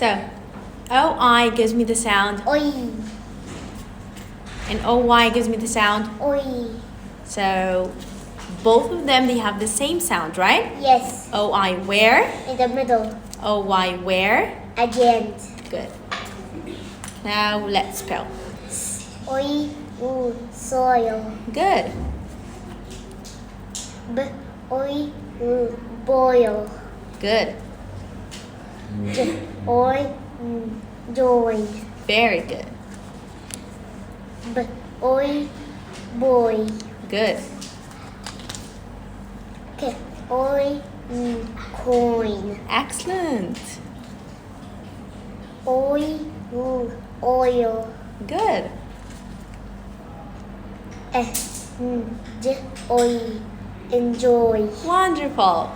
So, OI gives me the sound, Oi. and OY gives me the sound. Oi. So, both of them, they have the same sound, right? Yes. OI where? In the middle. OY where? At the end. Good. Now let's spell. Oi. U. Soil. Good. B. Oi. U. Boil. Good. J. Oi. Joy. Very good. B. Oi. Boy. Good. K. Oi. Coin. Excellent. Oi. Oil. Good. J. Oi. Enjoy. Wonderful.